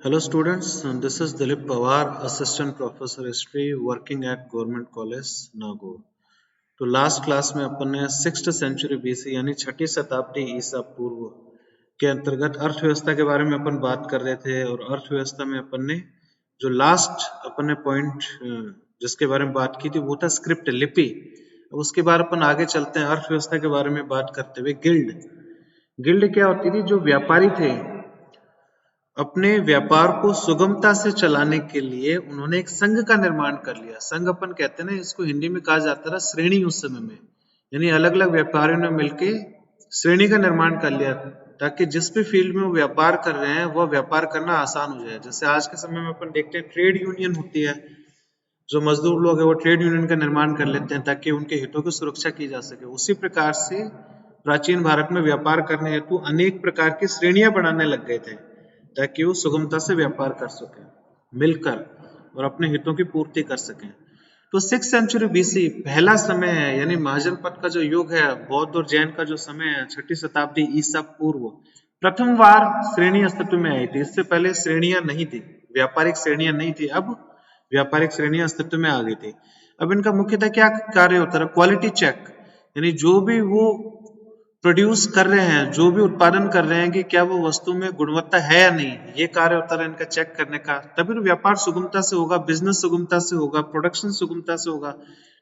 Hello students, this is Dilip Pawar, Assistant Professor History working at Government College, Nagaur. तो last class में अपन ने 6th century BC यानी छठी शताब्दी ईसा पूर्व के अंतर्गत अर्थव्यवस्था के बारे में अपन बात कर रहे थे और अर्थव्यवस्था में अपन ने जो लास्ट अपन ने पॉइंट जिसके बारे में बात की थी वो था स्क्रिप्ट लिपि। उसके बाद अपन आगे चलते हैं अर्थव्यवस्था के बारे में बात करते हुए गिल्ड। गिल्ड क्या होती थी? जो व्यापारी थे अपने व्यापार को सुगमता से चलाने के लिए उन्होंने एक संघ का निर्माण कर लिया। संघ अपन कहते हैं ना, इसको हिंदी में कहा जाता था श्रेणी उस समय में, यानी अलग अलग व्यापारियों ने मिलकर श्रेणी का निर्माण कर लिया ताकि जिस भी फील्ड में वो व्यापार कर रहे हैं वह व्यापार करना आसान हो जाए। जैसे आज के समय में अपन देखते हैं ट्रेड यूनियन होती है, जो मजदूर लोग हैं वो ट्रेड यूनियन का निर्माण कर लेते हैं ताकि उनके हितों की सुरक्षा की जा सके। उसी प्रकार से प्राचीन भारत में व्यापार करने हेतु अनेक प्रकार की श्रेणियां बनाने लग गए थे ताकि वो सुगमता से व्यापार कर सकें मिलकर और अपने हितों की पूर्ति कर सकें। तो 6th सेंचुरी बीसी पहला समय है, यानी महाजनपद का जो युग है, बौद्ध और जैन का जो समय है, छठी शताब्दी ईसा पूर्व, प्रथम बार श्रेणी अस्तित्व में आई थी। इससे पहले श्रेणियां नहीं थी, व्यापारिक श्रेणियां नहीं थी, अब व्यापारिक श्रेणियां अस्तित्व में आ गई थी। अब इनका मुख्यतः क्या कार्य होता है? क्वालिटी चेक, यानी जो भी वो प्रोड्यूस कर रहे हैं, जो भी उत्पादन कर रहे हैं कि क्या वो वस्तु में गुणवत्ता है या नहीं, ये कार्य होता है इनका चेक करने का। तभी तो व्यापार सुगमता से होगा, बिजनेस सुगमता से होगा, प्रोडक्शन सुगमता से होगा।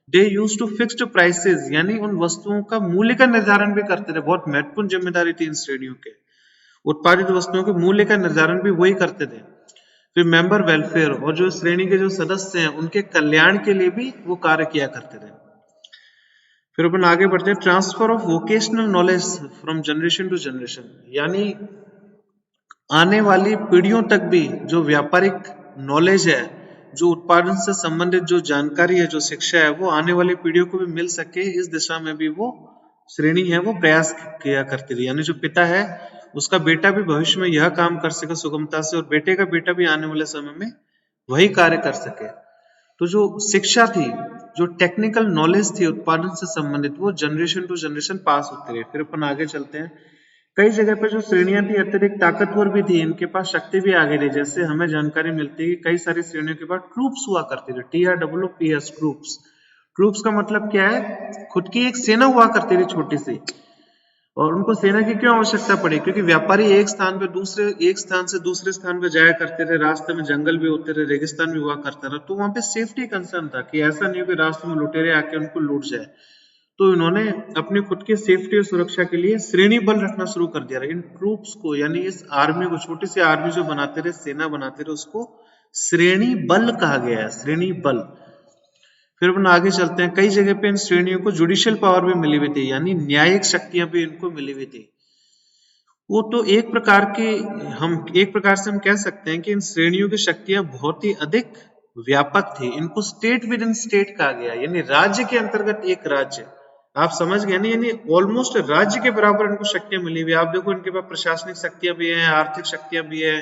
दे यूज टू फिक्स्ड प्राइसेस, यानी उन वस्तुओं का मूल्य का निर्धारण भी करते थे। बहुत महत्वपूर्ण जिम्मेदारी थी इन श्रेणियों के। उत्पादित वस्तुओं के मूल्य का निर्धारण भी वही करते थे। फिर मेंबर वेलफेयर, और जो श्रेणी के जो सदस्य हैं उनके कल्याण के लिए भी वो कार्य किया करते थे। फिर अपन आगे बढ़ते हैं, transfer of vocational knowledge from generation to generation, यानी आने वाली पीढ़ियों तक भी जो व्यापारिक नॉलेज है, जो उत्पादन से संबंधित जो जानकारी है, जो शिक्षा है, वो आने वाली पीढ़ियों को भी मिल सके, इस दिशा में भी वो श्रेणी है वो प्रयास किया करती थी। यानी जो पिता है उसका बेटा भी भविष्य में यह काम कर सके सुगमता से, और बेटे का बेटा भी आने वाले समय में वही कार्य कर सके। तो जो शिक्षा थी, जो टेक्निकल नॉलेज थी उत्पादन से संबंधित, वो जनरेशन टू जनरेशन पास होती रही। फिर अपन आगे चलते हैं, कई जगह पे जो श्रेणियां थी अत्यधिक ताकतवर भी थी, इनके पास शक्ति भी आगे रही। जैसे हमें जानकारी मिलती है कि कई सारी श्रेणियों के पास ट्रूप्स हुआ करती थी, TROOPS, ट्रूप्स। ट्रूप्स का मतलब क्या है? खुद की एक सेना हुआ करती थी छोटी सी। और उनको सेना की क्यों आवश्यकता पड़ी? क्योंकि व्यापारी एक स्थान से दूसरे स्थान पे जाया करते थे, रास्ते में जंगल भी होते थे, रेगिस्तान भी हुआ करता था, तो वहां पे सेफ्टी कंसर्न था कि ऐसा नहीं हो कि रास्ते में लुटेरे आके उनको लूट जाए। तो इन्होंने अपनी खुद की सेफ्टी और सुरक्षा के लिए श्रेणी बल रखना शुरू कर दिया। इन ट्रूप्स को, यानी इस आर्मी को, छोटी सी आर्मी जो बनाते थे, सेना बनाते थे, उसको श्रेणी बल कहा गया है, श्रेणी बल। फिर अपन आगे चलते हैं, कई जगह पे इन श्रेणियों को जुडिशियल पावर भी मिली हुई थी, यानी न्यायिक शक्तियां भी इनको मिली हुई थी। वो तो एक प्रकार से हम कह सकते हैं कि इन श्रेणियों की शक्तियां बहुत ही अधिक व्यापक थी। इनको स्टेट विद इन स्टेट कहा गया, यानी राज्य के अंतर्गत एक राज्य। आप समझ गए ना, यानी ऑलमोस्ट राज्य के बराबर इनको शक्तियां मिली हुई। आप देखो, इनके पास प्रशासनिक शक्तियां भी हैं, आर्थिक शक्तियां भी है,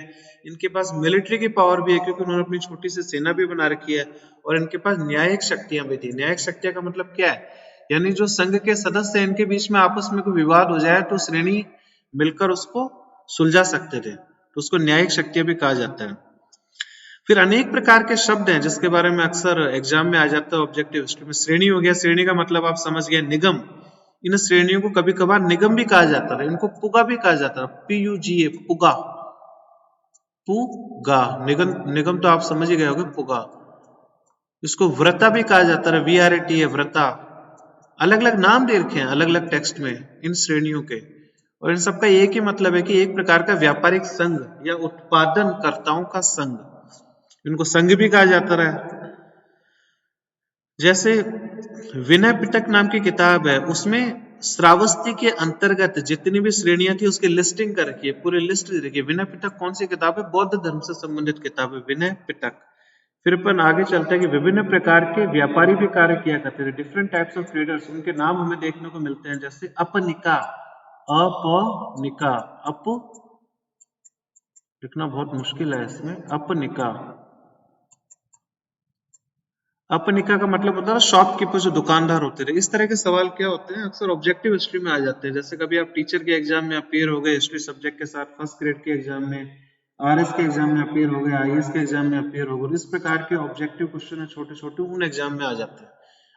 इनके पास मिलिट्री की पावर भी है क्योंकि उन्होंने अपनी छोटी सी सेना भी बना रखी है, और इनके पास न्यायिक शक्तियां भी थी। न्यायिक शक्तियां का मतलब क्या है? यानी जो संघ के सदस्य हैं, इनके बीच में आपस में कोई विवाद हो जाए तो श्रेणी मिलकर उसको सुलझा सकते थे, तो उसको न्यायिक शक्तियां भी कहा जाता है। फिर अनेक प्रकार के शब्द हैं जिसके बारे में अक्सर एग्जाम में आ जाता है ऑब्जेक्टिव हिस्ट्री में। श्रेणी हो गया, श्रेणी का मतलब आप समझ गए, निगम। इन श्रेणियों को कभी कभार निगम भी कहा जाता था, इनको पुगा भी कहा जाता था, PUGA, पुगा। पुगा निगम, निगम तो आप समझ ही गए होंगे, पुगा। इसको व्रता भी कहा जाता है, VRATA, व्रता। अलग अलग नाम दे रखे हैं अलग अलग टेक्स्ट में इन श्रेणियों के, और इन सबका एक ही मतलब है कि एक प्रकार का व्यापारिक संघ या उत्पादनकर्ताओं का संघ। इनको संघ भी कहा जाता रहा। जैसे विनय पिटक नाम की किताब है, उसमें श्रावस्ती के अंतर्गत जितनी भी श्रेणियां थी उसकी लिस्टिंग कर रखी है, पूरी लिस्ट दे रखी है। विनय पिटक कौन सी किताब है? बौद्ध धर्म से संबंधित किताब है, विनय पिटक। फिर अपन आगे चलते हैं कि विभिन्न प्रकार के व्यापारी भी कार्य किया करते थे, डिफरेंट टाइप्स ऑफ ट्रेडर्स। उनके नाम हमें देखने को मिलते हैं, जैसे अपनिका, अपनिका, अप लिखना बहुत मुश्किल है इसमें, अपनिका। अपनिका का मतलब होता है शॉपकीपर, जो दुकानदार होते थे। इस तरह के सवाल क्या होते हैं, अक्सर ऑब्जेक्टिव हिस्ट्री में आ जाते हैं। जैसे कभी आप टीचर के एग्जाम में अपेयर हो गए हिस्ट्री सब्जेक्ट के साथ, फर्स्ट ग्रेड के एग्जाम में, आरएस के एग्जाम में अपीयर हो गए, आईएएस के एग्जाम में अपीयर हो गए, इस प्रकार के ऑब्जेक्टिव क्वेश्चन है छोटे छोटे, उन एग्जाम में आ जाते हैं।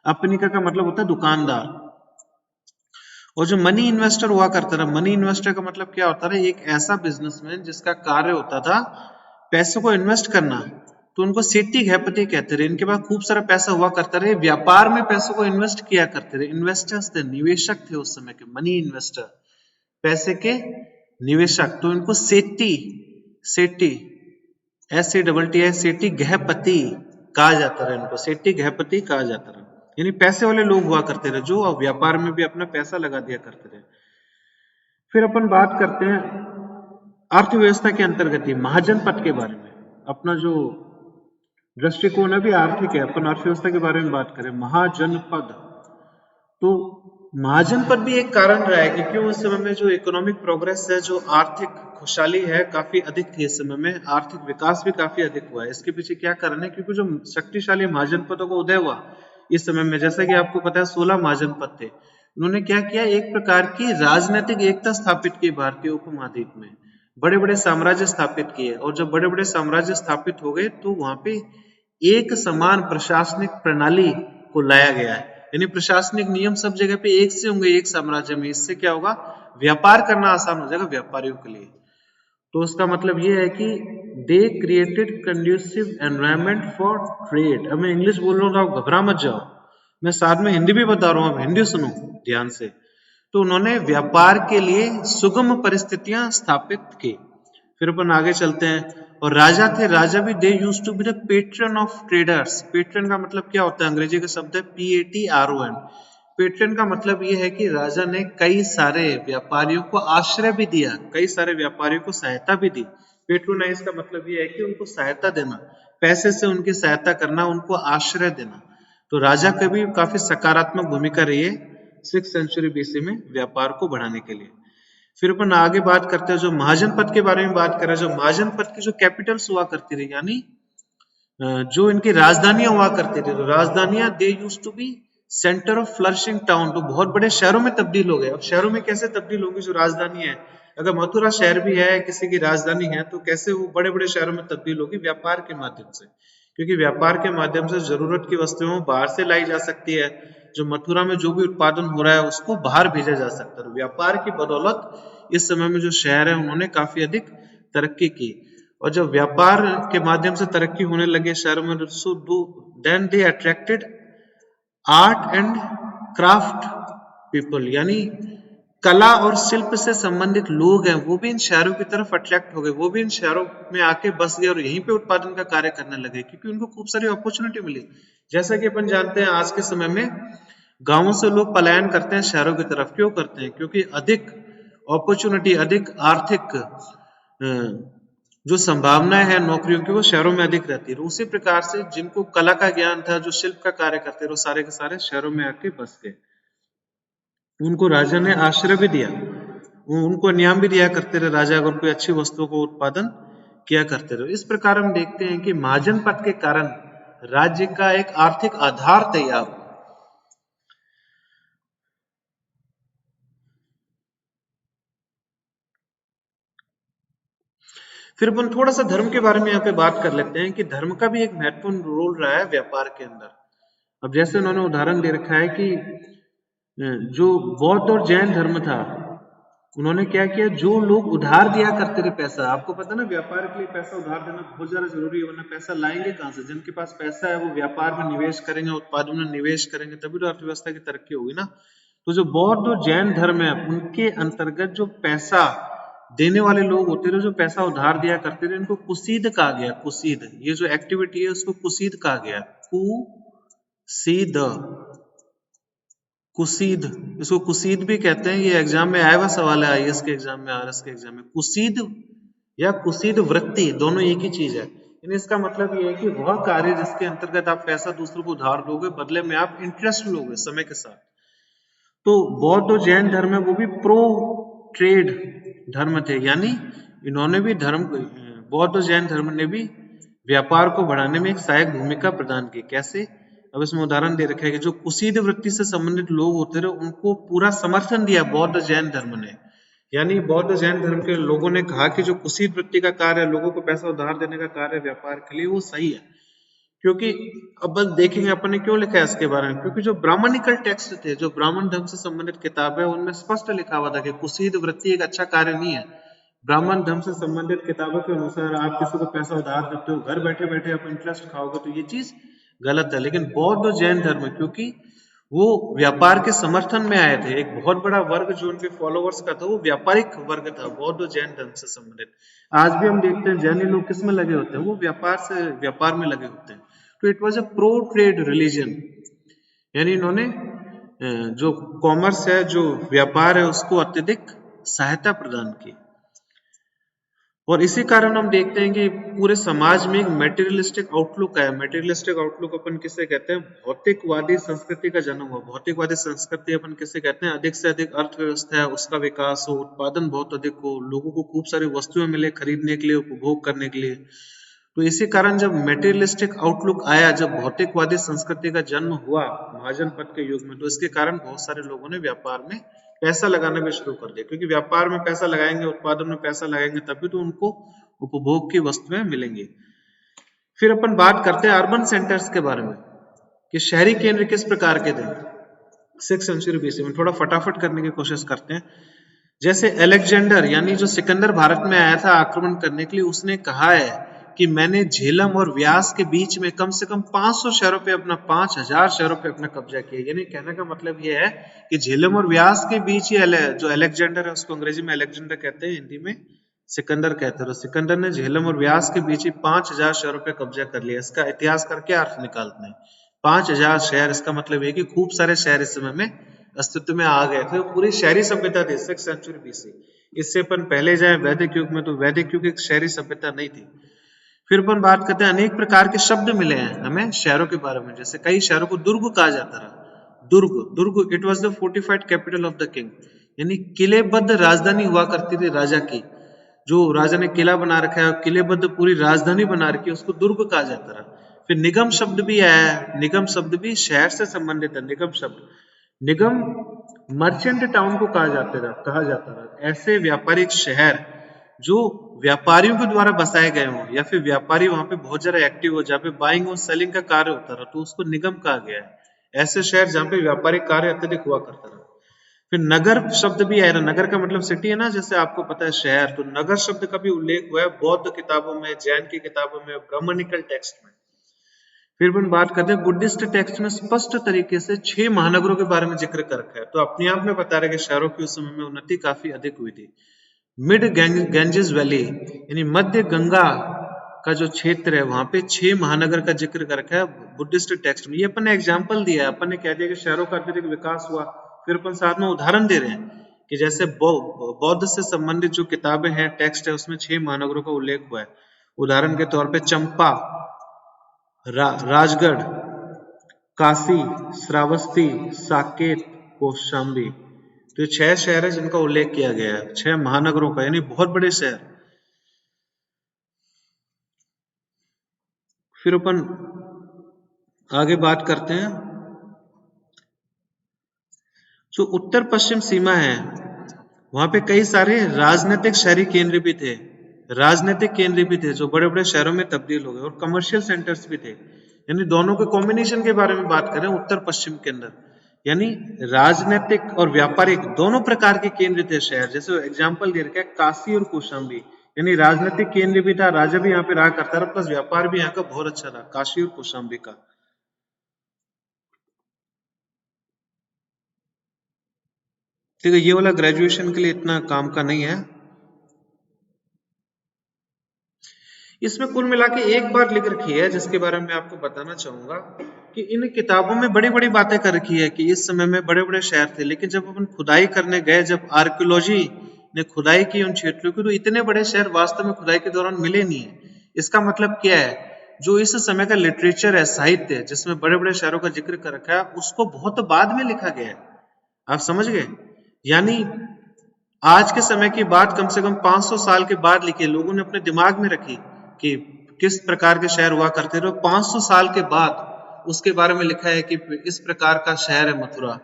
अपनिका का मतलब होता है दुकानदार। और जो मनी इन्वेस्टर हुआ करता था, मनी इन्वेस्टर का मतलब क्या होता था, एक ऐसा बिजनेसमैन जिसका कार्य होता था पैसों को इन्वेस्ट करना, तो उनको सेठी घयपति कहते थे। इनके पास खूब सारा पैसा हुआ करता रहे, व्यापार में पैसों को इन्वेस्ट किया करते थे। इन्वेस्टर्स थे, निवेशक थे उस समय के, मनी इन्वेस्टर, पैसे के निवेशक। तो इनको सेठी, सेठी SETTI सेठी घयपति कहा जाता रहा, इनको सेठी घयपति कहा जाता रहा। यानी पैसे वाले लोग हुआ करते थे जो व्यापार में भी अपना पैसा लगा दिया करते थे। फिर अपन बात करते हैं अर्थव्यवस्था के अंतर्गत ही महाजनपद के बारे में। अपना जो दृष्टिकोण है भी आर्थिक है, अपन अर्थव्यवस्था के बारे में बात करें। महाजनपद, तो महाजनपद भी एक कारण रहा है कि क्यों उस समय में जो इकोनॉमिक प्रोग्रेस है, जो आर्थिक खुशहाली है, काफी अधिक थी इस समय में, आर्थिक विकास भी काफी अधिक हुआ है। इसके पीछे क्या कारण है, क्योंकि जो शक्तिशाली महाजनपदों को उदय हुआ इस समय में, जैसा कि आपको पता है 16 महाजनपद थे। उन्होंने क्या किया, एक प्रकार की राजनीतिक एकता स्थापित की भारतीय उपमहाद्वीप में, बड़े बड़े साम्राज्य स्थापित किए। और जब बड़े बड़े साम्राज्य स्थापित हो गए तो वहां पे एक समान प्रशासनिक प्रणाली को लाया गया है, यानी प्रशासनिक नियम सब जगह पे एक से होंगे एक साम्राज्य में। इससे क्या होगा, व्यापार करना आसान हो जाएगा व्यापारियों के लिए। तो उसका मतलब ये है कि they created conducive environment for trade. अब मैं इंग्लिश बोल रहा हूँ, आप घबरा मत जाओ, मैं साथ में हिंदी भी बता रहा हूँ, आप हिंदी सुनो ध्यान से। तो उन्होंने व्यापार के लिए सुगम परिस्थितियां स्थापित की। फिर अपन आगे चलते हैं। और राजा थे, राजा भी they used to be the patron of traders. Patron का मतलब क्या होता है, अंग्रेजी का शब्द है PATRON। पेट्रन का मतलब ये है कि राजा ने कई सारे व्यापारियों को आश्रय भी दिया, कई सारे व्यापारियों को सहायता भी दी। पेट्रोनाइज का मतलब ये है कि उनको सहायता देना, पैसे से उनकी सहायता करना, उनको आश्रय देना। तो राजा की भी काफी सकारात्मक भूमिका रही है 6th सेंचुरी BC में व्यापार को बढ़ाने के लिए। फिर अपन आगे बात करते हैं, जो महाजनपद के बारे में बात करें। जो महाजनपद की जो कैपिटल्स हुआ करती रही, यानी जो इनकी राजधानियां हुआ करती थी, तो राजधानियां they used to be centre of flourishing town. तो बहुत बड़े शहरों में तब्दील हो गए। अब शहरों में कैसे तब्दील होगी, जो राजधानी है, अगर मथुरा शहर भी है, किसी की राजधानी है, तो कैसे वो बड़े बड़े शहरों में तब्दील होगी, व्यापार के माध्यम से। क्योंकि व्यापार के माध्यम से जरूरत की वस्तुएं बाहर से लाई जा सकती है। जो मथुरा में जो भी उत्पादन हो रहा है उसको बाहर भेजा जा सकता है। व्यापार की बदौलत इस समय में जो शहर है उन्होंने काफी अधिक तरक्की की। और जब व्यापार के माध्यम से तरक्की होने लगे शहरों में, then they attracted art and craft people, यानी कला और शिल्प से संबंधित लोग हैं, वो भी इन शहरों की तरफ अट्रैक्ट हो गए, वो भी इन शहरों में आके बस गए और यहीं पे उत्पादन का कार्य करने लगे, क्योंकि उनको खूब सारी अपॉर्चुनिटी मिली। जैसा कि अपन जानते हैं आज के समय में गांवों से लोग पलायन करते हैं शहरों की तरफ। क्यों करते हैं, क्योंकि अधिक अपॉर्चुनिटी, अधिक आर्थिक जो संभावनाएं हैं नौकरियों की, वो शहरों में अधिक रहती है। उसी प्रकार से जिनको कला का ज्ञान था, जो शिल्प का कार्य करते, वो सारे के सारे शहरों में आके बस गए। उनको राजा ने आश्रय भी दिया, उनको इनाम भी दिया करते रहे राजा, अगर कोई अच्छी वस्तुओं को उत्पादन किया करते रहे। इस प्रकार हम देखते हैं कि महाजनपद के कारण राज्य का एक आर्थिक आधार तैयार हुआ। फिर अपन थोड़ा सा धर्म के बारे में यहाँ पे बात कर लेते हैं कि धर्म का भी एक महत्वपूर्ण रोल रहा है व्यापार के अंदर। अब जैसे उन्होंने उदाहरण दे रखा है कि जो बौद्ध और जैन धर्म था, उन्होंने क्या किया, जो लोग उधार दिया करते थे पैसा, आपको पता ना व्यापार के लिए पैसा उधार देना बहुत ज्यादा जरूरी है, वरना पैसा लाएंगे कहां से। जिनके पास पैसा है वो व्यापार में निवेश करेंगे, उत्पादन में निवेश करेंगे, तभी तो अर्थव्यवस्था की तरक्की होगी ना। तो जो बौद्ध और जैन धर्म है उनके अंतर्गत जो पैसा देने वाले लोग होते थे, जो पैसा उधार दिया करते थे, इनको कुसीद कहा गया। कुसीद, ये जो एक्टिविटी है उसको कुसीद कहा गया। कुसीद, कुसीद, इसको कुसीद भी कहते हैं। ये एग्जाम में आया हुआ सवाल है, आईएएस के एग्जाम में, आरएस के एग्जाम में। कुसीद या कुसीद वृत्ति दोनों एक ही चीज है। इसका मतलब ये है कि वह कार्य जिसके अंतर्गत आप पैसा दूसरों को उधार दोगे, बदले में आप इंटरेस्ट लोगे समय के साथ। तो बौद्ध और जैन धर्म है वो भी प्रो ट्रेड धर्म थे, यानी इन्होंने भी धर्म, बौद्ध और जैन धर्म ने भी व्यापार को बढ़ाने में एक सहायक भूमिका प्रदान की। कैसे, अब इसमें उदाहरण दे रखा है कि जो कुसीद वृत्ति से संबंधित लोग होते रहे उनको पूरा समर्थन दिया बौद्ध जैन धर्म ने, यानी बौद्ध जैन धर्म के लोगों ने कहा कि जो कुसीद वृत्ति का कार्य है, लोगों को पैसा उधार देने का कार्य व्यापार के लिए, वो सही है। क्योंकि अब बस देखेंगे अपन ने क्यों लिखा है इसके बारे में, क्योंकि जो ब्राह्मणिकल टेक्स्ट थे, जो ब्राह्मण धर्म से संबंधित किताब है, उनमें स्पष्ट लिखा हुआ था कि कुसीद वृत्ति एक अच्छा कार्य नहीं है। ब्राह्मण धर्म से संबंधित किताबों के अनुसार आप किसी को पैसा उधार देते हो, घर बैठे बैठे आप इंटरेस्ट खाओगे, तो ये चीज गलत है। लेकिन बौद्ध और जैन धर्म, क्योंकि वो व्यापार के समर्थन में आए थे, एक बहुत बड़ा वर्ग जो उनके फॉलोअर्स का था वो व्यापारिक वर्ग था, बौद्ध और जैन धर्म से संबंधित। आज भी हम देखते हैं जैनी लोग किस में लगे होते हैं, वो व्यापार में लगे होते हैं। तो it was a pro trade religion, यानी इन्होंने जो कॉमर्स है, जो व्यापार है, उसको अत्यधिक सहायता प्रदान की। और इसी कारण हम देखते हैं कि पूरे समाज में एक मेटेरियलिस्टिक आउटलुक है। मेटेरियलिस्टिक आउटलुक अपन किसे कहते हैं? भौतिकवादी संस्कृति का जन्म हुआ। भौतिकवादी संस्कृति अपन किसे कहते हैं? अधिक से अधिक अर्थव्यवस्था है, उसका विकास हो, उत्पादन बहुत अधिक हो, लोगों को खूब सारी वस्तुएं मिले खरीदने के लिए, उपभोग करने के लिए। तो इसी कारण जब मेटेरियलिस्टिक आउटलुक आया, जब भौतिकवादी संस्कृति का जन्म हुआ महाजन पद के युग में, तो इसके कारण बहुत सारे लोगों ने व्यापार में पैसा लगाना भी शुरू कर दिया। क्योंकि व्यापार में पैसा लगाएंगे, उत्पादन में पैसा लगाएंगे, तभी तो उनको उपभोग की वस्तुएं मिलेंगी। फिर अपन बात करते हैं अर्बन सेंटर्स के बारे में, कि शहरी केंद्र किस प्रकार के थे 6th सेंचुरी बीसी में। थोड़ा फटाफट करने की कोशिश करते हैं। जैसे अलेक्जेंडर, यानी जो सिकंदर भारत में आया था आक्रमण करने के लिए, उसने कहा है कि मैंने झेलम और व्यास के बीच में कम से कम 500 शहरों पे अपना 5000 शहरों पे अपना कब्जा किया। यानी कहने का मतलब यह है कि झेलम और व्यास के बीच ही जो अलेक्जेंडर है, उसको अंग्रेजी में अलेक्जेंडर कहते हैं, हिंदी में सिकंदर कहते हैं। तो सिकंदर ने झेलम और व्यास के बीच ही 5000 शहरों पे कब्जा कर लिया। इसका इतिहास का क्या अर्थ निकालते हैं? 5000 शहर, इसका मतलब है कि खूब सारे शहर इस समय में अस्तित्व में आ गए थे। पूरी शहरी सभ्यता थी 6th सेंचुरी बीसी। इससे अपन पहले जाए वैदिक युग में, तो वैदिक युग एक शहरी सभ्यता नहीं थी। फिर अपन बात करते हैं, अनेक प्रकार के शब्द मिले हैं हमें शहरों के बारे में। जैसे कई शहरों को दुर्ग कहा जाता रहा। दुर्ग it was the fortified capital of the king, यानी किलेबद्ध राजधानी हुआ करती थी राजा की। जो राजा ने किला बना रखा है, किलेबद्ध पूरी राजधानी बना रखी है, उसको दुर्ग कहा जाता रहा। फिर निगम शब्द भी आया है। निगम शब्द भी शहर से संबंधित है। निगम मर्चेंट टाउन को कहा जाता रहा। ऐसे व्यापारिक शहर जो व्यापारियों के द्वारा बसाए गए हों, या फिर व्यापारी वहां पे बहुत ज्यादा एक्टिव हो, जहाँ पे बाइंग और सेलिंग का कार्य होता रहा, तो उसको निगम कहा गया है। ऐसे शहर जहाँ पे व्यापारिक कार्य अत्यधिक हुआ करता रहा। फिर नगर शब्द भी आया। नगर का मतलब सिटी है ना, जैसे आपको पता है शहर, तो नगर शब्द का भी उल्लेख हुआ है बौद्ध किताबों में, जैन की किताबों में, ब्राह्मणिकल टेक्स्ट में। फिर अपन बात करते हैं, बुद्धिस्ट टेक्स्ट में स्पष्ट तरीके से 6 महानगरों के बारे में जिक्र कर रखा है। तो अपने आप में बता रहे कि शहरों की उस समय में उन्नति काफी अधिक हुई थी। मिड गैंजेस वैली, यानी मध्य गंगा का जो क्षेत्र है, वहां पे 6 महानगर का जिक्र कर रखा है बुद्धिस्ट टेक्स्ट में। ये अपन ने एग्जाम्पल दिया है, अपन ने कह दिया कि शहरों का अत्यधिक विकास हुआ। फिर अपन साथ में उदाहरण दे रहे हैं कि जैसे बौद्ध से संबंधित जो किताबें हैं, टेक्स्ट है, उसमें 6 महानगरों का उल्लेख हुआ है। उदाहरण के तौर पे चंपा, राजगढ़, काशी, श्रावस्ती, साकेत, कौशाम्बी। तो 6 शहर है जिनका उल्लेख किया गया है, 6 महानगरों का, यानी बहुत बड़े शहर। फिर अपन आगे बात करते हैं, जो उत्तर पश्चिम सीमा है, वहां पे कई सारे राजनीतिक शहरी केंद्र भी थे। जो बड़े बड़े शहरों में तब्दील हो गए, और कमर्शियल सेंटर्स भी थे। यानी दोनों के कॉम्बिनेशन के बारे में बात करें उत्तर पश्चिम के अंदर, यानी राजनीतिक और व्यापारिक दोनों प्रकार के केंद्र थे शहर। जैसे एग्जाम्पल दे रखा है काशी और कौशाम्बी, यानी राजनीतिक केंद्र भी था, राजा भी यहाँ पे रहा करता रहा, प्लस व्यापार भी यहाँ का बहुत अच्छा रहा, काशी और कौशाम्बी का। ठीक है, ये वाला ग्रेजुएशन के लिए इतना काम का नहीं है। इसमें कुल मिला के एक बात लिख रखी है जिसके बारे में आपको बताना चाहूंगा, कि इन किताबों में बड़ी बड़ी बातें कर रखी है कि इस समय में बड़े बड़े शहर थे, लेकिन जब अपन खुदाई करने गए, जब आर्कियोलॉजी ने खुदाई की उन क्षेत्रों की, तो इतने बड़े शहर वास्तव में खुदाई के दौरान मिले नहीं है। इसका मतलब क्या है? जो इस समय का लिटरेचर है, साहित्य है, जिसमें बड़े बड़े शहरों का जिक्र कर रखा है, उसको बहुत बाद में लिखा गया है। आप समझ गए? यानी आज के समय की बात कम से कम 500 साल के बाद लिखी, लोगों ने अपने दिमाग में रखी कि किस प्रकार के शहर हुआ करते थे। 500 साल के बाद उसके बारे में लिखा है कि इस प्रकार का शहर है मथुरा।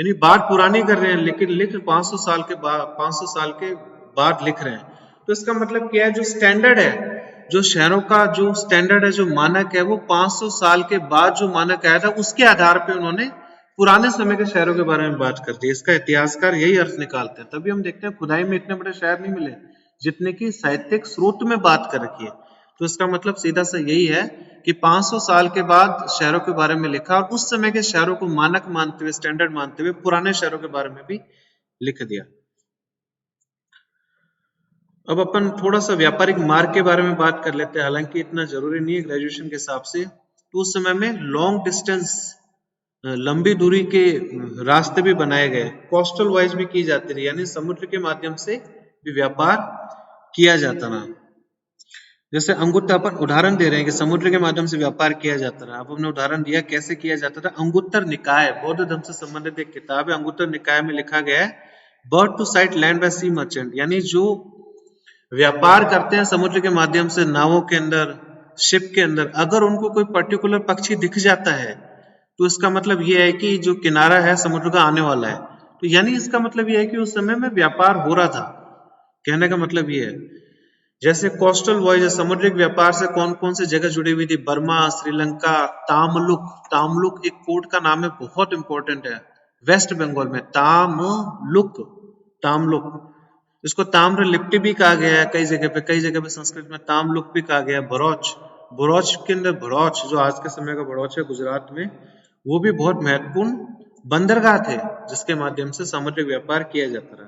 यानी बात पुरानी कर रहे हैं लेकिन लिख 500 साल के बाद 500 साल के बाद लिख रहे हैं। तो इसका मतलब क्या है, जो स्टैंडर्ड है, जो शहरों का जो स्टैंडर्ड है, जो मानक है, वो 500 साल के बाद जो मानक आया था उसके आधार पे उन्होंने पुराने समय के शहरों के बारे में बात कर दी। इसका इतिहासकार यही अर्थ निकालते हैं। तभी हम देखते हैं खुदाई में इतने बड़े शहर नहीं मिले जितने की साहित्यिक स्रोत में बात कर रखी है। तो इसका मतलब सीधा सा यही है कि 500 साल के बाद शहरों के बारे में लिखा और उस समय के शहरों को मानक मानते हुए, स्टैंडर्ड मानते हुए पुराने शहरों के बारे में भी लिख दिया। अब अपन थोड़ा सा व्यापारिक मार्ग के बारे में बात कर लेते हैं, हालांकि इतना जरूरी नहीं है ग्रेजुएशन के हिसाब से। तो उस समय में लॉन्ग डिस्टेंस, लंबी दूरी के रास्ते भी बनाए गए, कोस्टल वाइज भी की जाती रही, यानी समुद्र के माध्यम से भी व्यापार किया जाता रहा। जैसे अंगुत्तर, अपन उदाहरण दे रहे हैं कि समुद्र के माध्यम से व्यापार किया जाता रहा। अब हमने उदाहरण दिया कैसे किया जाता था। अंगुत्तर निकाय बौद्ध धर्म से संबंधित एक किताब है। अंगुत्तर निकाय में लिखा गया है, bird to sight land by sea merchant, यानी जो व्यापार करते हैं समुद्र के माध्यम से नावों के अंदर, शिप के अंदर, अगर उनको कोई पर्टिकुलर पक्षी दिख जाता है तो इसका मतलब यह है कि जो किनारा है समुद्र का आने वाला है। तो यानी इसका मतलब यह है कि उस समय में व्यापार हो रहा था। कहने का मतलब यह है, जैसे कोस्टल वॉयज, समुद्रिक व्यापार से कौन कौन सी जगह जुड़ी हुई थी, बर्मा, श्रीलंका, तामलुक। तामलुक एक पोर्ट का नाम है, बहुत इंपॉर्टेंट है, वेस्ट बंगाल में। तामलुक, तामलुक, इसको ताम्र लिप्ति भी कहा गया है कई जगह पे, कई जगह पे संस्कृत में तामलुक भी कहा गया है। भरूच, भरूच के अंदर, भरूच जो आज के समय का भरूच है गुजरात में, वो भी बहुत महत्वपूर्ण बंदरगाह थे जिसके माध्यम से समुद्रिक व्यापार किया जाता रहा।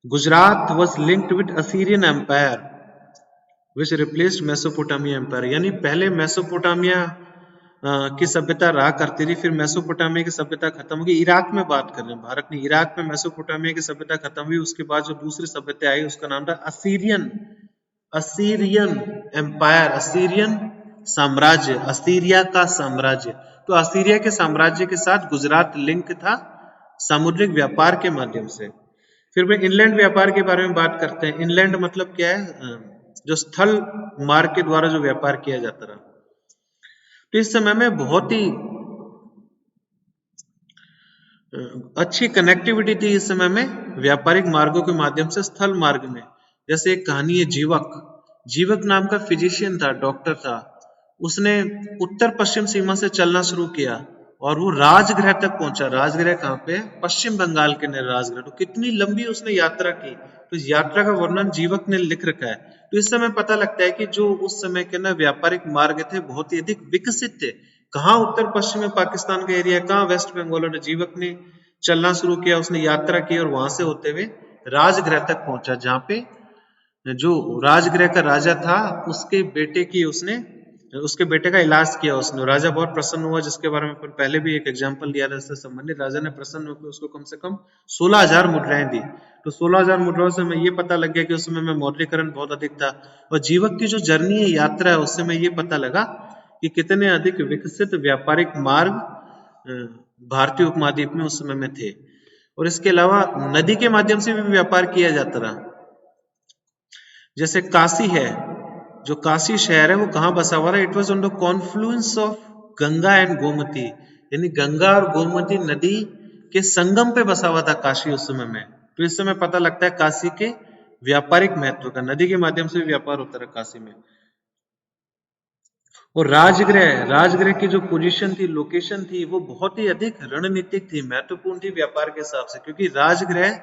Gujarat was linked with Assyrian empire which replaced Mesopotamia empire, यानी पहले मेसोपोटामिया की सभ्यता रहा करती थी, फिर मेसोपोटामिया की सभ्यता खत्म होगी। इराक में बात कर रहे हैं, भारत ने इराक में मेसोपोटामिया की सभ्यता खत्म हुई, उसके बाद जो दूसरी सभ्यता आई उसका नाम था असीरियन, असीरियन एम्पायर, असीरियन साम्राज्य, असीरिया का साम्राज्य। तो असीरिया के साम्राज्य के साथ गुजरात लिंक था सामुद्रिक व्यापार के माध्यम से। फिर भी इनलैंड व्यापार के बारे में बात करते हैं। इनलैंड मतलब क्या है, जो स्थल मार्ग के द्वारा जो व्यापार किया जाता रहा। तो इस समय में बहुत ही अच्छी कनेक्टिविटी थी इस समय में व्यापारिक मार्गों के माध्यम से स्थल मार्ग में। जैसे एक कहानी है जीवक, जीवक नाम का फिजिशियन था, डॉक्टर था। उसने उत्तर पश्चिम सीमा से चलना शुरू किया और वो राजगृह तक पहुंचा। राजगृह कहाँ पे है? पश्चिम बंगाल के अंदर राजगृह। तो कितनी लंबी उसने यात्रा की, तो इस यात्रा का वर्णन जीवक ने लिख रखा है। तो इस समय पता लगता है कि जो उस समय के अंदर व्यापारिक मार्ग थे बहुत ही अधिक विकसित थे। कहाँ उत्तर पश्चिम में पाकिस्तान का एरिया, कहाँ वेस्ट बंगाल, और जीवक ने चलना शुरू किया, उसने यात्रा की और वहां से होते हुए राजगृह तक पहुंचा, जहाँ पे जो राजगृह का राजा था उसके बेटे की, उसके बेटे का इलाज किया उसने। राजा बहुत प्रसन्न हुआ, जिसके बारे में पहले भी एक एग्जांपल दिया था इससे संबंधित। राजा ने प्रसन्न होकर उसको कम से कम 16,000 मुद्राएं दी। तो 16,000 मुद्राओं से हमें ये पता लग गया कि उस समय में मौद्रीकरण बहुत अधिक था। और जीवक की जो जर्नी है, यात्रा है, उससे हमें ये पता लगा कि कितने अधिक विकसित व्यापारिक मार्ग भारतीय उपमहाद्वीप में उस समय में थे। और इसके अलावा नदी के माध्यम से भी व्यापार किया जाता रहा। जैसे काशी है, जो काशी शहर है वो कहाँ बसा हुआ है? It was on the Confluence of Ganga and Gomti, यानी गंगा और गोमती नदी के संगम पे बसा हुआ था काशी उस समय में। तो इस समय पता लगता है काशी के व्यापारिक महत्व का, नदी के माध्यम से व्यापार होता रहा काशी में। और राजगृह, राजगृह की जो पोजीशन थी, लोकेशन थी, वो बहुत ही अधिक रणनीतिक थी, महत्वपूर्ण थी व्यापार के हिसाब से, क्योंकि राजगृह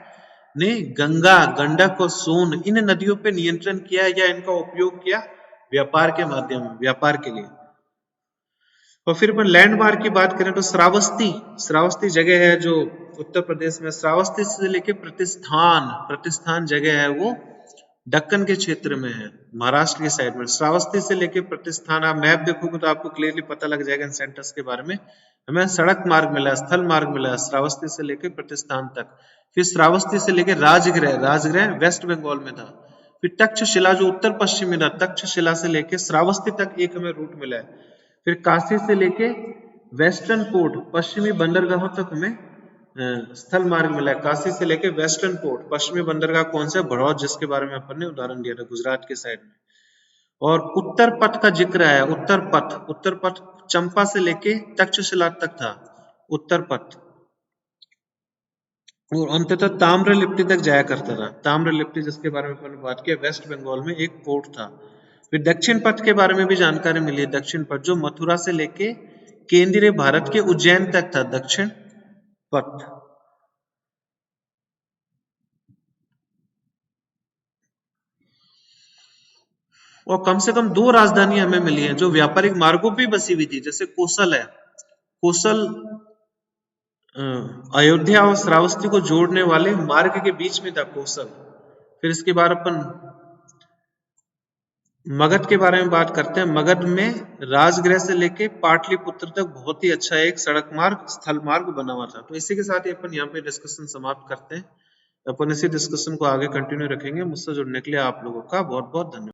ने गंगा, गंडक और सोन, इन नदियों पे नियंत्रण किया या इनका उपयोग किया व्यापार के माध्यम, व्यापार के लिए। और फिर अपन लैंडमार्क की बात करें तो श्रावस्ती, श्रावस्ती जगह है जो उत्तर प्रदेश में, श्रावस्ती से लेके प्रतिष्ठान, प्रतिष्ठान जगह है वो दक्कन के क्षेत्र में है, महाराष्ट्र की साइड में। श्रावस्ती से लेके प्रतिष्ठान, आप मैप देखोगे तो आपको क्लियरली पता लग जाएगा इन सेंटर्स के बारे में। हमें सड़क मार्ग मिला, स्थल मार्ग मिला श्रावस्ती से लेके प्रतिष्ठान तक। फिर श्रावस्ती से लेके राजगृह, राजगृह वेस्ट बंगाल में था। फिर तक्षशिला जो उत्तर पश्चिम में था, तक्षशिला से लेके श्रावस्ती तक एक हमें रूट मिला है। फिर काशी से लेके वेस्टर्न पोर्ट, पश्चिमी बंदरगाहों तक हमें स्थल मार्ग मिला है। काशी से लेके वेस्टर्न पोर्ट, पश्चिमी बंदरगाह कौन सा? भड़ौत, जिसके बारे में अपन ने उदाहरण दिया था, गुजरात के साइड में। और उत्तर पथ का जिक्र है, उत्तर पथ, उत्तर पथ चंपा से लेके तक्षशिला तक था उत्तर पथ। और अंततः ताम्रलिप्ति तक जाया करता था। ताम्रलिप्ति जिसके बारे में अपन ने बात किया, वेस्ट बंगाल में एक पोर्ट था। फिर दक्षिण पथ के बारे में भी जानकारी मिली है। दक्षिण पथ जो मथुरा से लेके केंद्रीय भारत के उज्जैन तक था, दक्षिण पथ। और कम से कम 2 राजधानी हमें मिली है जो व्यापारिक मार्गों पे बसी हुई थी। जैसे कोसल है, कोसल अयोध्या और श्रावस्ती को जोड़ने वाले मार्ग के बीच में था कोसल। फिर इसके बाद अपन मगध के बारे में बात करते हैं। मगध में राजगृह से लेके पाटलिपुत्र तक बहुत ही अच्छा एक सड़क मार्ग, स्थल मार्ग बना हुआ था। तो इसी के साथ ही अपन यहाँ पे डिस्कशन समाप्त करते हैं। अपन इसी डिस्कशन को आगे कंटिन्यू रखेंगे। मुझसे जुड़ने के लिए आप लोगों का बहुत बहुत धन्यवाद।